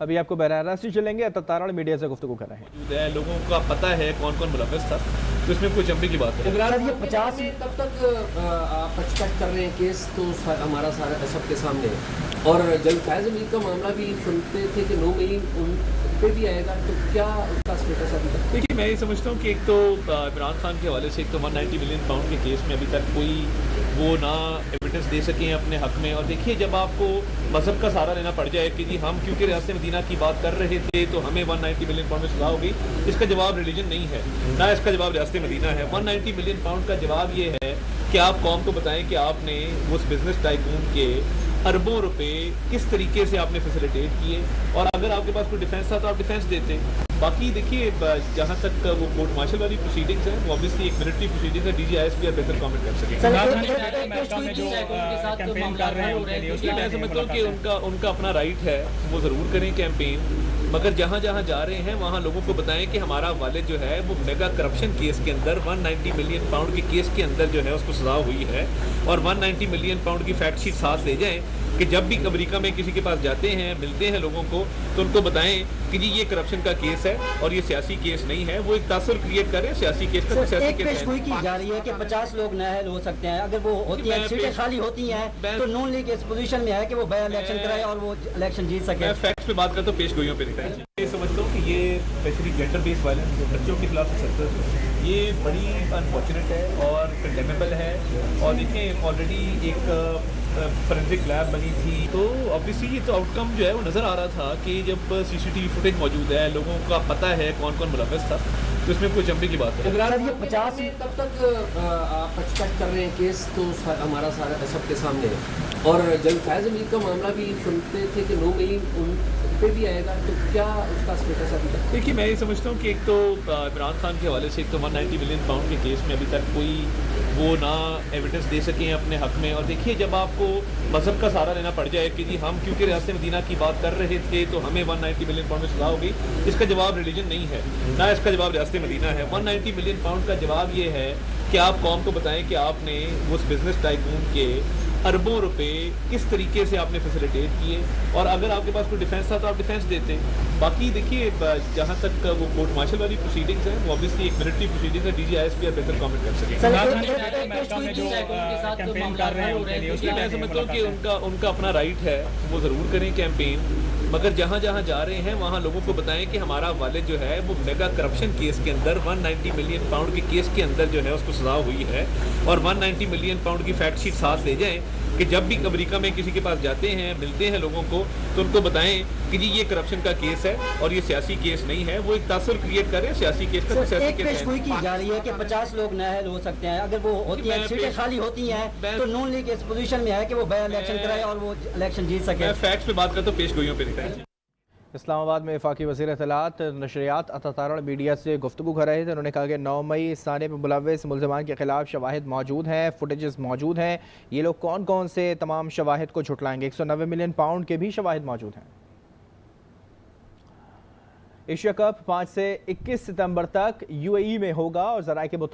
अभी आपको बहराह रास्त चलेंगे, अतातारड़ मीडिया से गुफ्तगू कर रहे हैं। लोगों का पता है कौन कौन मुलव्वस था, तो इसमें कोई चंपी की बात है। ये 50 कब तक आप एक्सपेक्ट कर रहे हैं केस, तो हमारा सारा सबके सामने है। और जब फैज़ अमीर का मामला भी सुनते थे कि 9 मई उन पे भी आएगा, तो क्या उसका स्टेटस अभी तक? देखिए, मैं ये समझता हूँ कि एक तो इमरान खान के हवाले से एक तो 190 मिलियन पाउंड के केस में अभी तक कोई वो ना एविडेंस दे सके हैं अपने हक में। और देखिए, जब आपको मजहब का सहारा लेना पड़ जाए कि जी हम क्योंकि रियासत मदीना की बात कर रहे थे तो हमें 190 मिलियन पाउंड में सजा होगी, इसका जवाब रिलीजन नहीं है, ना इसका जवाब रियासत मदीना है। 190 मिलियन पाउंड का जवाब ये है कि आप कौम को बताएं कि आपने उस बिजनेस टाइकून के अरबों रुपए किस तरीके से आपने फैसिलिटेट किए, और अगर आपके पास कोई डिफेंस था तो आप डिफेंस देते। बाकी देखिए, जहाँ तक वो कोर्ट मार्शल वाली प्रोसीडिंग्स हैं, वो ऑब्वियसली एक मिलिट्री प्रोसीडिंग है, DGISP बेहतर कमेंट कर सकेंगे। मैं समझता हूँ कि उनका अपना राइट है, वो ज़रूर करें कैंपेन, मगर जहाँ जहाँ जा रहे हैं वहाँ लोगों को बताएं कि हमारा वालिद जो है वो मेगा करप्शन केस के अंदर 190 मिलियन पाउंड के केस के अंदर जो है उसको सजा हुई है, और 190 मिलियन पाउंड की फैक्ट शीट साथ ले जाएं कि जब भी अमेरिका में किसी के पास जाते हैं, मिलते हैं लोगों को, तो उनको बताएं कि जी ये करप्शन का केस है और ये सियासी केस नहीं है। वो एक तासुर क्रिएट कर रहे हैं सियासी केस का। सियासी एक पेशगोई की जा रही है कि 50 लोग नाअहल हो सकते हैं, अगर वो होती है, सीटें खाली होती हैं, तो नून लीग इस पोजीशन में है कि वो बाय इलेक्शन कराए और वो इलेक्शन जीत सके। मैं फैक्ट्स पे बात करता हूँ, पेशगोइयों पे नहीं। ये समझता हूँ कि ये स्पेशली जेंडर बेस्ड वायलेंस बच्चों के खिलाफ सख्त, ये बड़ी अनफॉर्चुनेट है और कंडेमेबल है। और देखिए, ऑलरेडी एक फॉरेंसिक लैब बनी थी, तो ऑब्वियसली ये तो आउटकम जो है वो नज़र आ रहा था कि जब CCTV फुटेज मौजूद है, लोगों का पता है कौन कौन मुलव्वस था, तो इसमें कोई चंपी की बात है। ये 50 कब तक आप एक्सपेक्ट कर रहे हैं केस, तो हमारा सारा सबके सामने है। और जब फैज़ अमीर का मामला भी सुनते थे कि 9 मई उन पे भी आएगा, तो क्या उसका स्टेटस अभी तक? देखिए, मैं ये समझता हूँ कि एक तो इमरान खान के हवाले से एक तो 190 मिलियन पाउंड के केस में अभी तक कोई वो ना एविडेंस दे सके हैं अपने हक में। और देखिए, जब आपको मजहब का सहारा लेना पड़ जाए कि जी हम क्योंकि रियासत मदीना की बात कर रहे थे तो हमें 190 मिलियन पाउंड में सजा होगी, इसका जवाब रिलीजन नहीं है, ना इसका जवाब रियासत मदीना है। 190 मिलियन पाउंड का जवाब ये है कि आप कौम को बताएं कि आपने उस बिजनेस टाइकून के अरबों रुपए किस तरीके से आपने फैसिलिटेट किए, और अगर आपके पास कोई डिफेंस था तो आप डिफेंस देते। बाकी देखिए, जहाँ तक वो कोर्ट मार्शल वाली प्रोसीडिंग्स हैं, वो ऑब्वियसली एक मिलिट्री प्रोसीडिंग है, DGISP बेहतर कमेंट कर सकेंगे। मैं समझता हूँ कि उनका अपना राइट है, वो ज़रूर करें कैंपेन, मगर जहाँ जहाँ जा रहे हैं वहाँ लोगों को बताएं कि हमारा वालिद जो है वो मेगा करप्शन केस के अंदर 190 मिलियन पाउंड के केस के अंदर जो है उसको सजा हुई है, और 190 मिलियन पाउंड की फैक्ट शीट साथ ले जाएं कि जब भी अमेरिका में किसी के पास जाते हैं, मिलते हैं लोगों को, तो उनको बताएं कि जी ये करप्शन का केस है और ये सियासी केस नहीं है। वो एक तासुर क्रिएट कर रहे हैं सियासी केस का। एक पेशगोई की जा रही है कि 50 लोग नाअहल हो सकते हैं, अगर वो होती है, सीटें खाली होती हैं, तो नून लीग इस पोजीशन में है कि वो बाय इलेक्शन कराए और वो इलेक्शन जीत सके। मैं फैक्ट्स पे बात करता हूँ, पेशगोइयों पे नहीं। इस्लामाबाद में वफाकी वज़ीर इत्तलात नशरियात अतातारड़ मीडिया से गुफ्तगू कर रहे थे। उन्होंने कहा कि 9 मई इस थाने पर मुलव्वस मुल्ज़िमान के खिलाफ शवाहिद मौजूद हैं, फुटेजेस मौजूद हैं। ये लोग कौन कौन से तमाम शवाहिद को झुटलाएंगे? 190 मिलियन पाउंड के भी शवाहिद मौजूद हैं। एशिया कप 5 से 21 सितंबर तक UAE में होगा, और ज़राए के